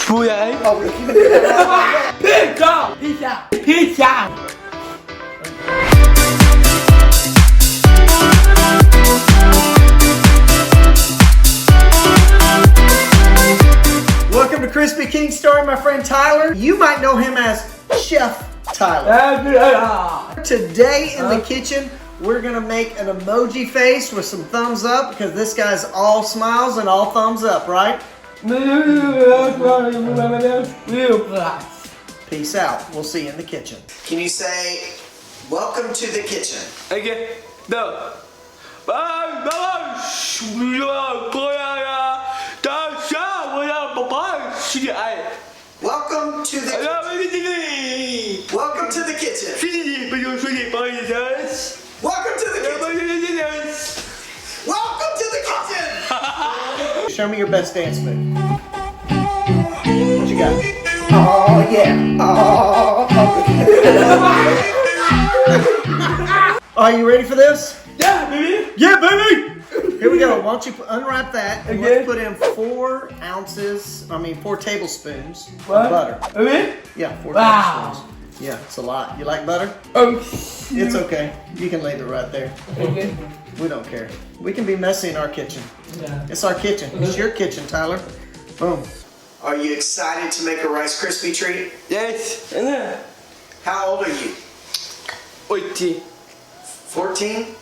出来。披萨。Welcome to Crispy King, starring my friend Tyler. You might know him as Chef Tyler. Today in the kitchen, we're gonna make an emoji face with some thumbs up because this guy's all smiles and all thumbs up, right? Peace out. We'll see you in the kitchen. Can you say, welcome to the kitchen? Okay, no. Welcome to the kitchen. Welcome to the kitchen. Welcome to the kitchen. Welcome to the kitchen. Show me your best dance move. What you got? Oh yeah. Oh. Are you ready for this? Yeah, baby. Yeah, baby. Here we go. Why don't you unwrap that and Okay. let's put in 4 tablespoons of butter. Okay. Yeah, 4 Wow. tablespoons. Yeah, it's a lot. You like butter? Oh, It's okay. You can leave it right there. okay. We don't care. We can be messy in our kitchen. Yeah. It's our kitchen. It's your kitchen, Tyler. Boom. Are you excited to make a Rice Krispie treat? Yes. And then, How old are you? 18. 14?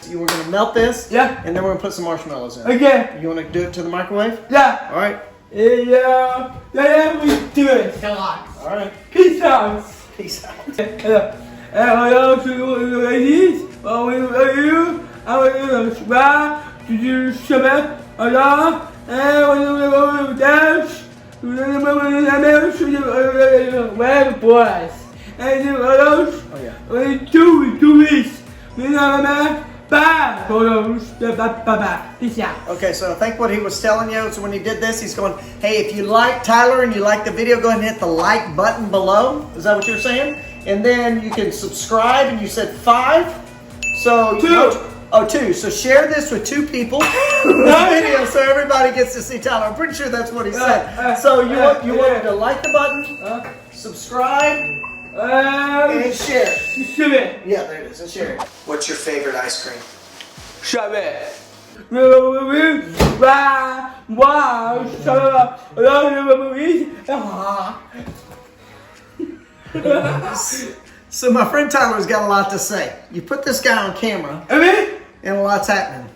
You were gonna melt this? Yeah. And then we're gonna put some marshmallows in. Okay. You wanna do it to the microwave? Yeah. All right. Yeah, we do it. All right. Peace out. Peace out. Hello to you ladies. How are you? How are you? Did you submit? Hello? Dance? Well, boys. And you Oh yeah. 2 weeks. Bye. Peace out. Okay, so I think what he was telling you is when he did this, he's going, hey, if you like Tyler and you like the video, go ahead and hit the like button below. Is that what you're saying? And then you can subscribe, and you said 5. So 2. So share this with 2 people in the video so everybody gets to see Tyler. I'm pretty sure that's what he said. So you wanted to like the button, subscribe, and share. Yeah, there it is. And share it. What's your favorite ice cream? So my friend Tyler's got a lot to say. You put this guy on camera, and a lot's happening.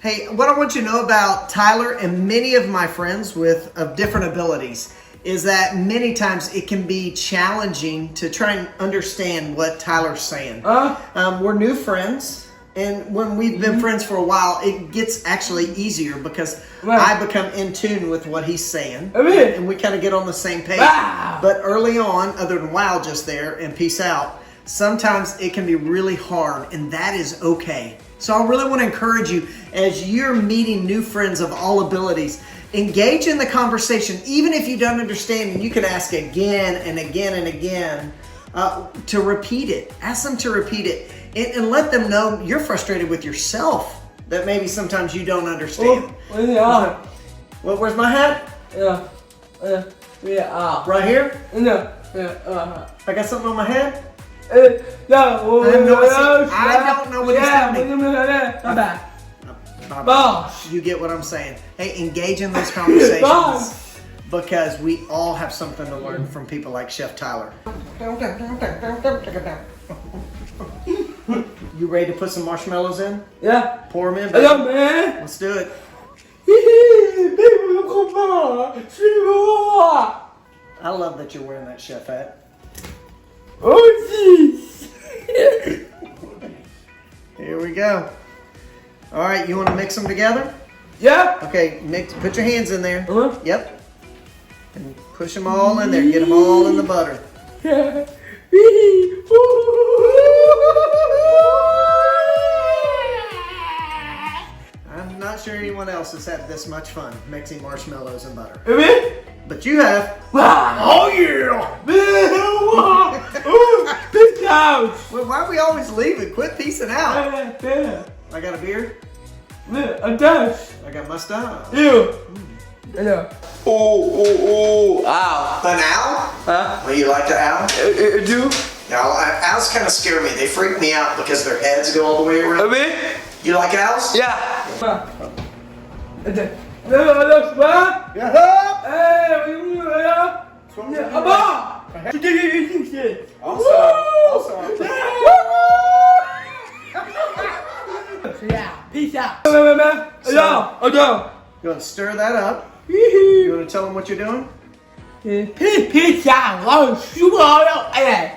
Hey, what I want you to know about Tyler and many of my friends of different abilities is that many times it can be challenging to try and understand what Tyler's saying. We're new friends, and when we've been friends for a while, it gets actually easier because I become in tune with what he's saying, and we kind of get on the same page. But early on, other than wow just there and peace out, sometimes it can be really hard, and that is okay. So I really want to encourage you as you're meeting new friends of all abilities, engage in the conversation, even if you don't understand, and you can ask again and again and again to repeat it. Ask them to repeat it and let them know you're frustrated with yourself, that maybe sometimes you don't understand. Well, where's my hat? Right here? I got something on my head? I don't know what he's telling me. Boss. You get what I'm saying. Hey, engage in those conversations because we all have something to learn from people like Chef Tyler. You ready to put some marshmallows in? Yeah. Pour them in, baby. Hello, man. Let's do it. I love that you're wearing that chef hat. Oh, jeez. Here we go. All right, you want to mix them together? Yeah. Okay, put your hands in there. Uh-huh. Yep. And push them all in there. Get them all in the butter. I'm not sure anyone else has had this much fun mixing marshmallows and butter. But you have. Oh yeah! Peace out! Well, why are we always leaving? Quit peacing out. I got a beer. A dash. I got mustache. Ew. Yeah. Oh, ow. An owl? Huh? Well, you like the owl? Do? Now, owls kind of scare me. They freak me out because their heads go all the way around. You like owls? Yeah. Peace out. You want to stir that up? You want to tell them what you're doing? Peace out.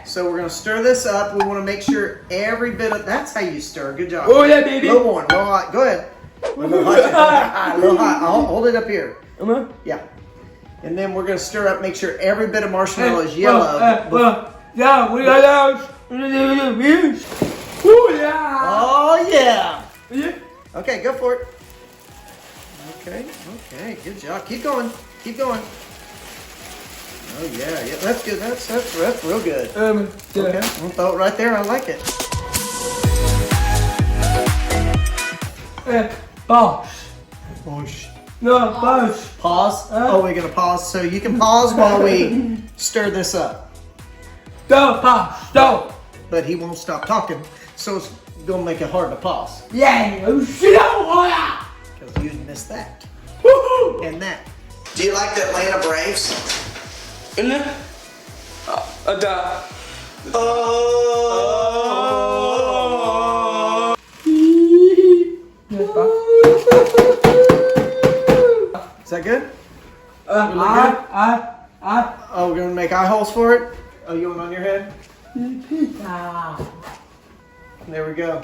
So we're going to stir this up. We want to make sure every bit of... That's how you stir. Good job. Oh, yeah, baby. A little more. A little hot. Go ahead. A little hot. A little hot. I'll hold it up here. Yeah. And then we're going to stir up, make sure every bit of marshmallow is yellow. Yeah, we got those. Oh, yeah. Okay, go for it. Okay, good job. Keep going. Keep going. Oh, yeah, that's good. That's real good. Okay, we'll throw it right there. I like it. Boss. Bosh. No, boss. Pause. Oh, we're going to pause. So you can pause while we stir this up. Don't pause. Don't. But he won't stop talking, so it's going to make it hard to pause. Yeah. Because you missed that. And that. Do you like the Atlanta Braves? Is that good? Oh, we're going to make eye holes for it? Oh, you want it on your head? There we go.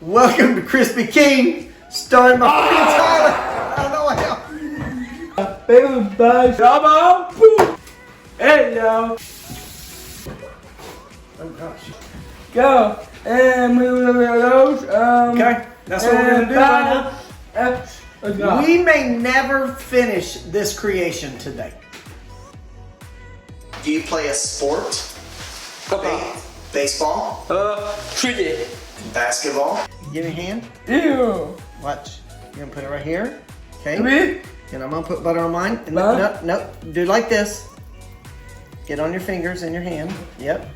Welcome to Crispy King, starring my friend Tyler. I don't know how. Baby buzz. Hey, yo. Oh, gosh. Go. And we those. Okay, that's what we're going to do right now. We may never finish this creation today. Do you play a sport? Baseball? Cricket. Basketball? Give me a hand. Ew. Watch. You're gonna put it right here. Okay. Me? And I'm gonna put butter on mine. And no. Do like this. Get on your fingers and your hand. Yep.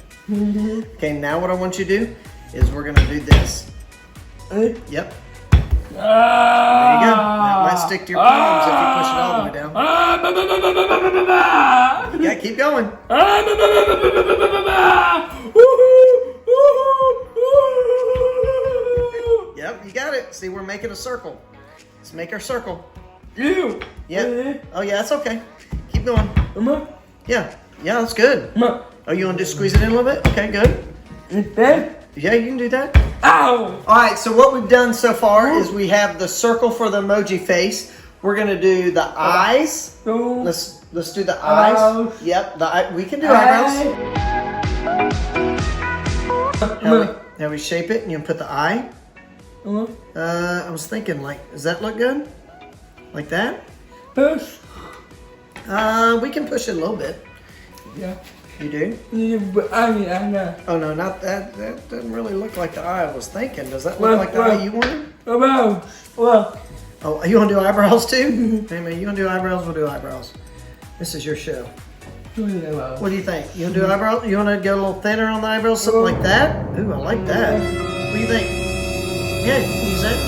Okay, now what I want you to do is we're gonna do this. Yep. There you go. That might stick to your palms if you push it all the way down. Yeah, keep going. Yep, you got it. See, we're making a circle. Let's make our circle. Ew. Yep. Oh, yeah, that's okay. Keep going. Yeah, that's good. Oh, you want to just squeeze it in a little bit? Okay, good. Yeah, you can do that. Ow! All right, so what we've done so far is we have the circle for the emoji face. We're gonna do the eyes. Let's do the eyes. Yep, we can do eyebrows. Now we shape it, and you can put the eye. I was thinking, does that look good? Like that? Push. We can push it a little bit. Yeah. You do? Oh no, not that. That doesn't really look like the eye I was thinking. Does that look like the eye you wanted? Oh, you want to do eyebrows too? Hey man, you want to do eyebrows? We'll do eyebrows. This is your show. What do you think? You want to do eyebrows? You want to get a little thinner on the eyebrows, something like that? Ooh, I like that. What do you think? Yeah, use that.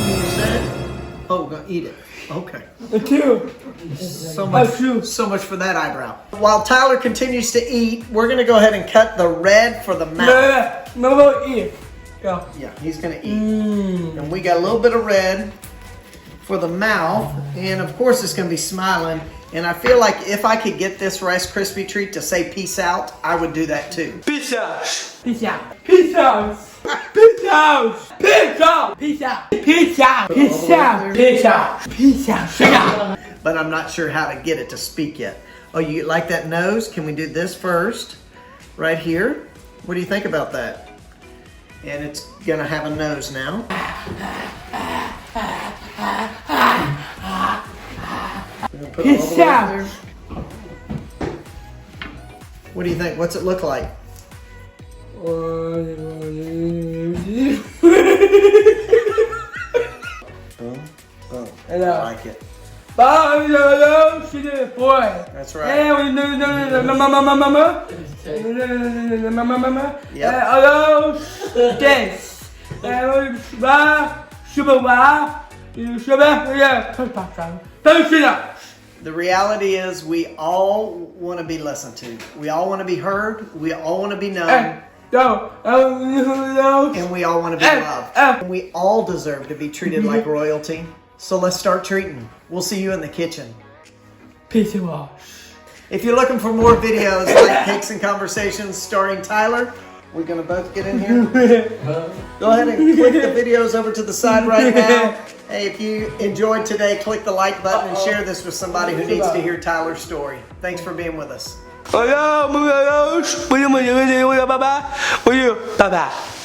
Use that. Oh, we're gonna eat it. Okay. So much for that eyebrow. While Tyler continues to eat, we're gonna go ahead and cut the red for the mouth. Yeah, he's gonna eat. And we got a little bit of red for the mouth, and of course it's gonna be smiling. And I feel like if I could get this Rice Krispie treat to say peace out, I would do that too. Peace out. Peace out. Peace out. Peace out. Peace out. Peace out. Peace out. Peace out. Peace out. Peace out. But I'm not sure how to get it to speak yet. Oh, you like that nose? Can we do this first? Right here? What do you think about that? And it's gonna have a nose now. Peace out. What do you think? What's it look like? like it. Hello, she's a boy. That's right. And mama. Yep. Hello, this. The reality is we all want to be listened to. We all want to be heard. We all want to be known. And we all want to be loved. And we all deserve to be treated like royalty. So let's start treating. We'll see you in the kitchen. Peace and wash. If you're looking for more videos like Cakes and Conversations starring Tyler, we're going to both get in here. Go ahead and click the videos over to the side right now. Hey, if you enjoyed today, click the like button and share this with somebody who needs to hear Tyler's story. Thanks for being with us. Bye bye.